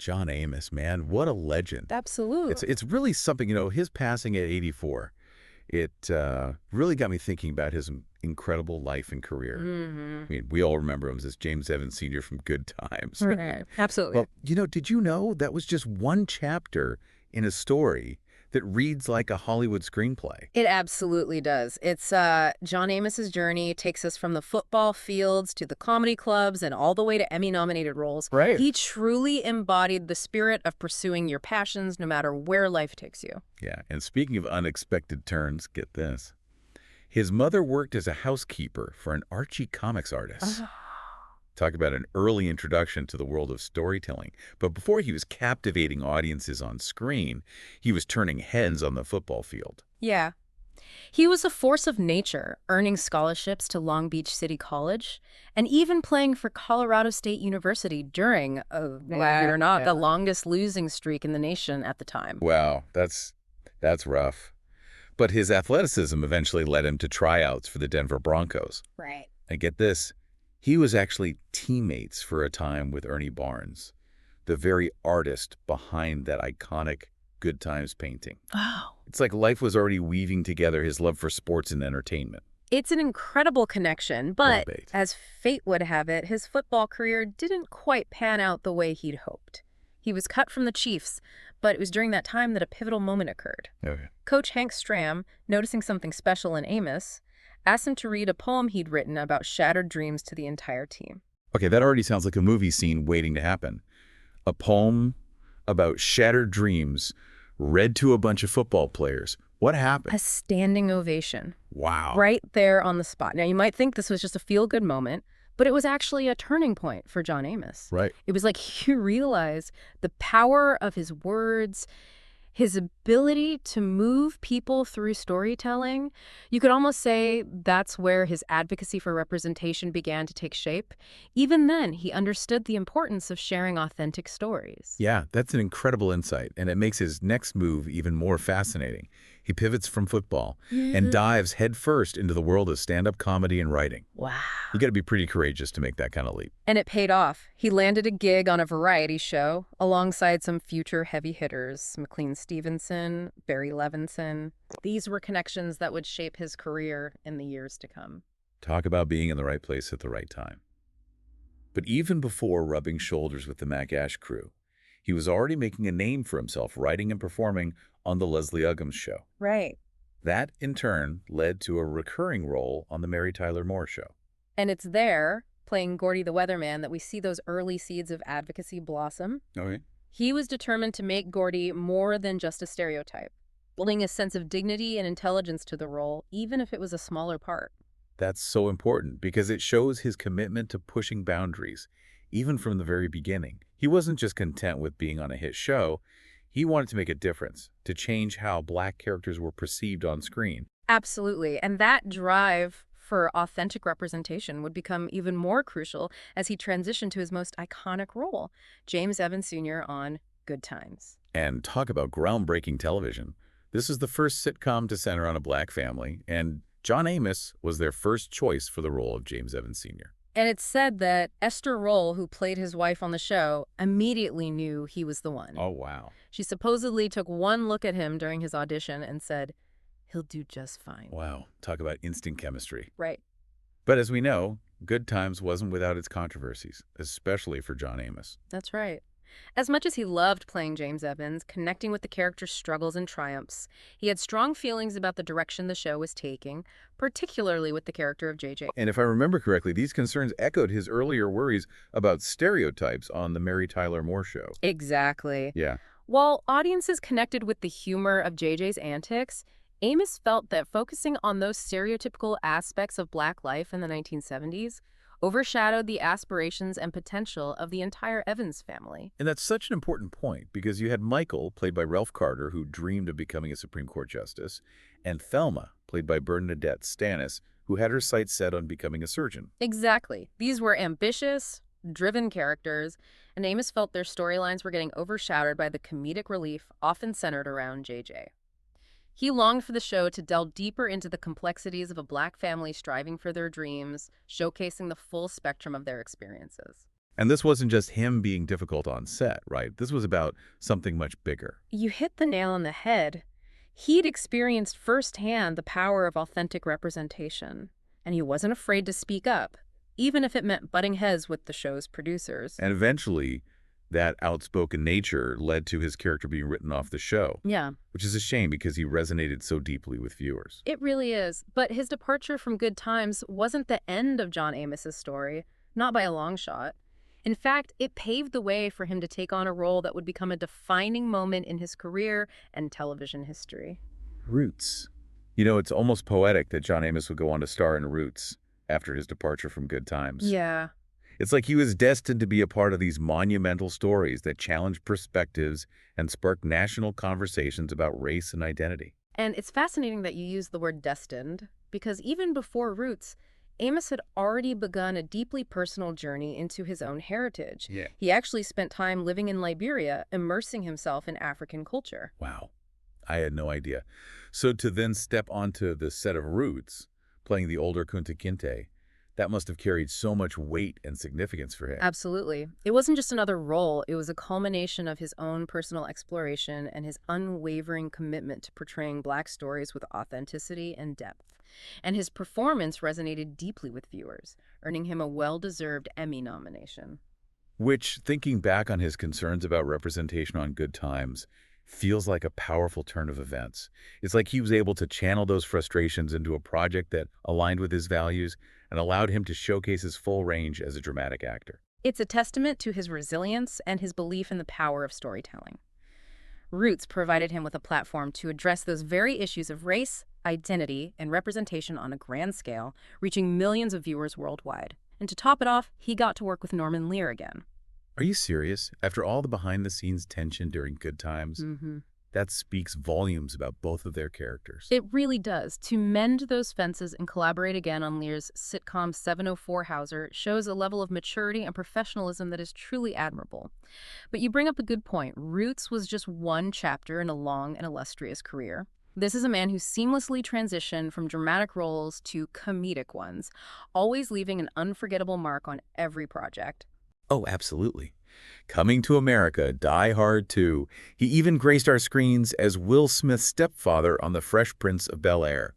John Amos, man, what a legend. Absolutely. It's really something, his passing at 84, it really got me thinking about his incredible life and career. I mean, we all remember him as James Evans Sr. from Good Times. Right. Absolutely. Well, did you know that was just one chapter in a story that reads like a Hollywood screenplay? It absolutely does. It's John Amos's journey takes us from the football fields to the comedy clubs and all the way to Emmy-nominated roles. Right. He truly embodied the spirit of pursuing your passions no matter where life takes you. Yeah, and speaking of unexpected turns, get this. His mother worked as a housekeeper for an Archie comics artist. Talk about an early introduction to the world of storytelling. But before he was captivating audiences on screen, he was turning heads on the football field. Yeah. He was a force of nature, earning scholarships to Long Beach City College, and even playing for Colorado State University during, believe it or not, the longest losing streak in the nation at the time. Wow, that's rough. But his athleticism eventually led him to tryouts for the Denver Broncos. Right. And get this, he was actually teammates for a time with Ernie Barnes, the very artist behind that iconic Good Times painting. Wow. It's like life was already weaving together his love for sports and entertainment. It's an incredible connection, but Right. as fate would have it, his football career didn't quite pan out the way he'd hoped. He was cut from the Chiefs, but it was during that time that a pivotal moment occurred. Okay. Coach Hank Stram, noticing something special in Amos, asked him to read a poem he'd written about shattered dreams to the entire team. Okay, that already sounds like a movie scene waiting to happen. A poem about shattered dreams read to a bunch of football players. What happened? A standing ovation. Wow. Right there on the spot. Now, you might think this was just a feel-good moment, but it was actually a turning point for John Amos. Right. It was like he realized the power of his words, his ability to move people through storytelling. You could almost say that's where his advocacy for representation began to take shape. Even then, he understood the importance of sharing authentic stories. Yeah, that's an incredible insight, and it makes his next move even more fascinating. He pivots from football and dives headfirst into the world of stand-up comedy and writing. Wow. You got to be pretty courageous to make that kind of leap. And it paid off. He landed a gig on a variety show alongside some future heavy hitters, McLean Stevenson, Barry Levinson. These were connections that would shape his career in the years to come. Talk about being in the right place at the right time. But even before rubbing shoulders with the Mac Ash crew, he was already making a name for himself writing and performing on The Leslie Uggams Show. Right. That, in turn, led to a recurring role on The Mary Tyler Moore Show. And it's there, playing Gordy the Weatherman, that we see those early seeds of advocacy blossom. Okay. He was determined to make Gordy more than just a stereotype, building a sense of dignity and intelligence to the role, even if it was a smaller part. That's so important because it shows his commitment to pushing boundaries, even from the very beginning. He wasn't just content with being on a hit show. He wanted to make a difference, to change how Black characters were perceived on screen. Absolutely. And that drive for authentic representation would become even more crucial as he transitioned to his most iconic role, James Evans Sr. on Good Times. And talk about groundbreaking television. This is the first sitcom to center on a Black family, and John Amos was their first choice for the role of James Evans Sr. And it's said that Esther Roll, who played his wife on the show, immediately knew he was the one. Oh, wow. She supposedly took one look at him during his audition and said, "He'll do just fine." Wow. Talk about instant chemistry. Right. But as we know, Good Times wasn't without its controversies, especially for John Amos. That's right. As much as he loved playing James Evans, connecting with the character's struggles and triumphs, he had strong feelings about the direction the show was taking, particularly with the character of JJ. And if I remember correctly, these concerns echoed his earlier worries about stereotypes on the Mary Tyler Moore Show. Exactly. Yeah. While audiences connected with the humor of JJ's antics, Amos felt that focusing on those stereotypical aspects of Black life in the 1970s overshadowed the aspirations and potential of the entire Evans family. And that's such an important point because you had Michael, played by Ralph Carter, who dreamed of becoming a Supreme Court justice, and Thelma, played by Bernadette Stanis, who had her sights set on becoming a surgeon. Exactly. These were ambitious, driven characters, and Amos felt their storylines were getting overshadowed by the comedic relief often centered around JJ. He longed for the show to delve deeper into the complexities of a Black family striving for their dreams, showcasing the full spectrum of their experiences. And this wasn't just him being difficult on set, right? This was about something much bigger. You hit the nail on the head. He'd experienced firsthand the power of authentic representation, and he wasn't afraid to speak up, even if it meant butting heads with the show's producers. And eventually, that outspoken nature led to his character being written off the show, Yeah, which is a shame because he resonated so deeply with viewers. it really is. But his departure from Good Times wasn't the end of John Amos's story, not by a long shot. In fact, it paved the way for him to take on a role that would become a defining moment in his career and television history. Roots. You know, it's almost poetic that John Amos would go on to star in Roots after his departure from Good Times. Yeah. It's like he was destined to be a part of these monumental stories that challenge perspectives and spark national conversations about race and identity. And it's fascinating that you use the word destined, because even before Roots, Amos had already begun a deeply personal journey into his own heritage. Yeah. He actually spent time living in Liberia, immersing himself in African culture. Wow. I had no idea. So to then step onto the set of Roots, playing the older Kunta Kinte, that must have carried so much weight and significance for him. Absolutely. It wasn't just another role, it was a culmination of his own personal exploration and his unwavering commitment to portraying Black stories with authenticity and depth. And his performance resonated deeply with viewers, earning him a well-deserved Emmy nomination. Which, thinking back on his concerns about representation on Good Times, feels like a powerful turn of events. It's like he was able to channel those frustrations into a project that aligned with his values and allowed him to showcase his full range as a dramatic actor. It's a testament to his resilience and his belief in the power of storytelling. Roots provided him with a platform to address those very issues of race, identity, and representation on a grand scale, reaching millions of viewers worldwide. And to top it off, he got to work with Norman Lear again. Are you serious? After all the behind-the-scenes tension during Good Times, that speaks volumes about both of their characters. It really does. To mend those fences and collaborate again on Lear's sitcom 704 Hauser shows a level of maturity and professionalism that is truly admirable. But you bring up a good point. Roots was just one chapter in a long and illustrious career. This is a man who seamlessly transitioned from dramatic roles to comedic ones, always leaving an unforgettable mark on every project. Oh, absolutely. Coming to America, Die Hard 2, he even graced our screens as Will Smith's stepfather on The Fresh Prince of Bel-Air.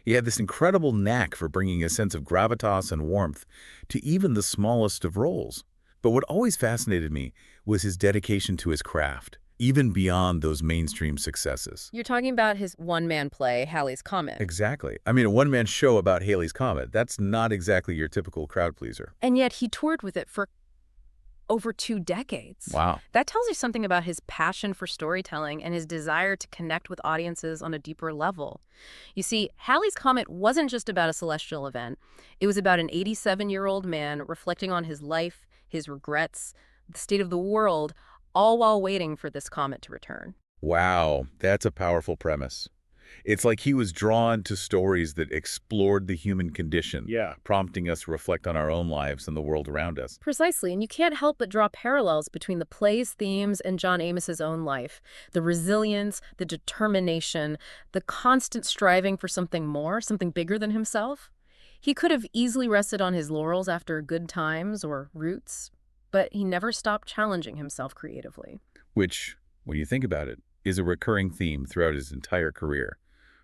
He had this incredible knack for bringing a sense of gravitas and warmth to even the smallest of roles. But what always fascinated me was his dedication to his craft, even beyond those mainstream successes. You're talking about his one-man play, Halley's Comet. Exactly. I mean, a one-man show about Halley's Comet, that's not exactly your typical crowd pleaser. And yet he toured with it for over 2 decades. Wow. That tells you something about his passion for storytelling and his desire to connect with audiences on a deeper level. You see, Halley's Comet wasn't just about a celestial event. It was about an 87-year-old man reflecting on his life, his regrets, the state of the world, all while waiting for this comet to return. Wow, that's a powerful premise. It's like he was drawn to stories that explored the human condition, prompting us to reflect on our own lives and the world around us. Precisely, and you can't help but draw parallels between the play's themes and John Amos's own life. The resilience, the determination, the constant striving for something more, something bigger than himself. He could have easily rested on his laurels after Good Times or Roots, but he never stopped challenging himself creatively. Which, when you think about it, is a recurring theme throughout his entire career.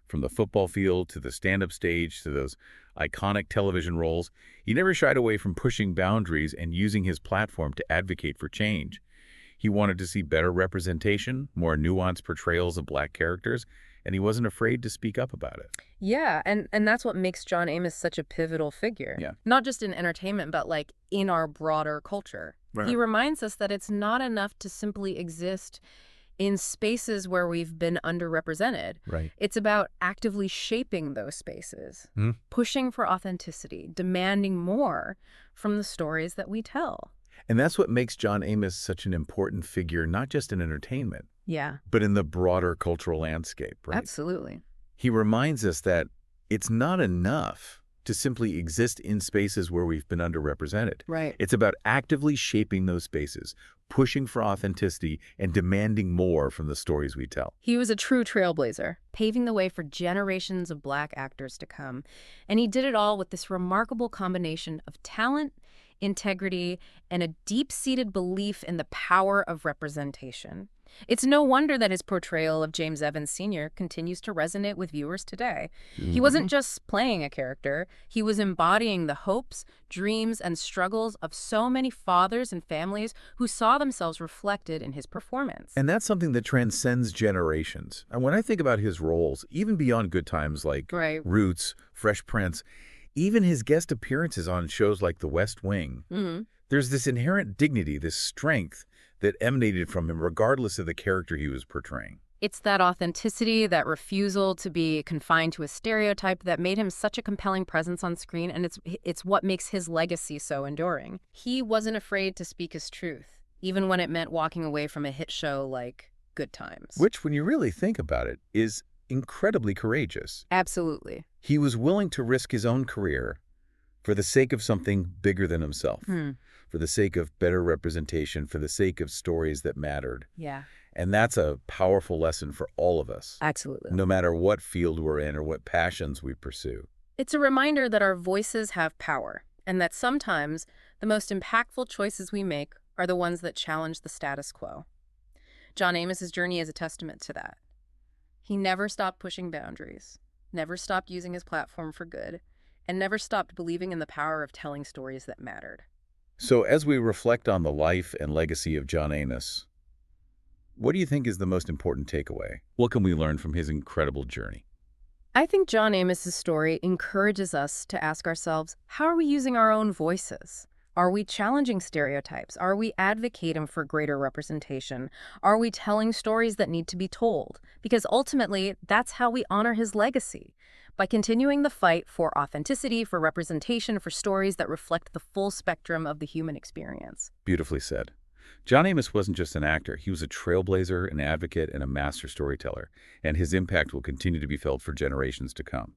From the football field to the stand-up stage to those iconic television roles, he never shied away from pushing boundaries and using his platform to advocate for change. He wanted to see better representation, more nuanced portrayals of Black characters, and he wasn't afraid to speak up about it. Yeah, and that's what makes John Amos such a pivotal figure. Yeah. Not just in entertainment, but like in our broader culture. Right. He reminds us that it's not enough to simply exist in spaces where we've been underrepresented. Right. It's about actively shaping those spaces, pushing for authenticity, demanding more from the stories that we tell. And that's what makes John Amos such an important figure, not just in entertainment, Yeah, but in the broader cultural landscape, right? absolutely. He reminds us that it's not enough to simply exist in spaces where we've been underrepresented. Right. It's about actively shaping those spaces, pushing for authenticity, and demanding more from the stories we tell. He was a true trailblazer, paving the way for generations of Black actors to come. And he did it all with this remarkable combination of talent, integrity, and a deep-seated belief in the power of representation. It's no wonder that his portrayal of James Evans Sr. continues to resonate with viewers today. He wasn't just playing a character, he was embodying the hopes, dreams, and struggles of so many fathers and families who saw themselves reflected in his performance. And that's something that transcends generations. And when I think about his roles, even beyond Good Times like Right. Roots, Fresh Prince, even his guest appearances on shows like The West Wing, there's this inherent dignity, this strength that emanated from him regardless of the character he was portraying. It's that authenticity, that refusal to be confined to a stereotype that made him such a compelling presence on screen, and it's what makes his legacy so enduring. He wasn't afraid to speak his truth, even when it meant walking away from a hit show like Good Times. Which, when you really think about it, is incredibly courageous. Absolutely. He was willing to risk his own career for the sake of something bigger than himself, for the sake of better representation, for the sake of stories that mattered. Yeah. And that's a powerful lesson for all of us, Absolutely. no matter what field we're in or what passions we pursue. It's a reminder that our voices have power, and that sometimes the most impactful choices we make are the ones that challenge the status quo. John Amos's journey is a testament to that. He never stopped pushing boundaries, never stopped using his platform for good, and never stopped believing in the power of telling stories that mattered. So as we reflect on the life and legacy of John Amos, what do you think is the most important takeaway? What can we learn from his incredible journey? I think John Amos's story encourages us to ask ourselves, how are we using our own voices? Are we challenging stereotypes? Are we advocating for greater representation? Are we telling stories that need to be told? Because ultimately, that's how we honor his legacy. By continuing the fight for authenticity, for representation, for stories that reflect the full spectrum of the human experience. Beautifully said. John Amos wasn't just an actor. He was a trailblazer, an advocate, and a master storyteller. And his impact will continue to be felt for generations to come.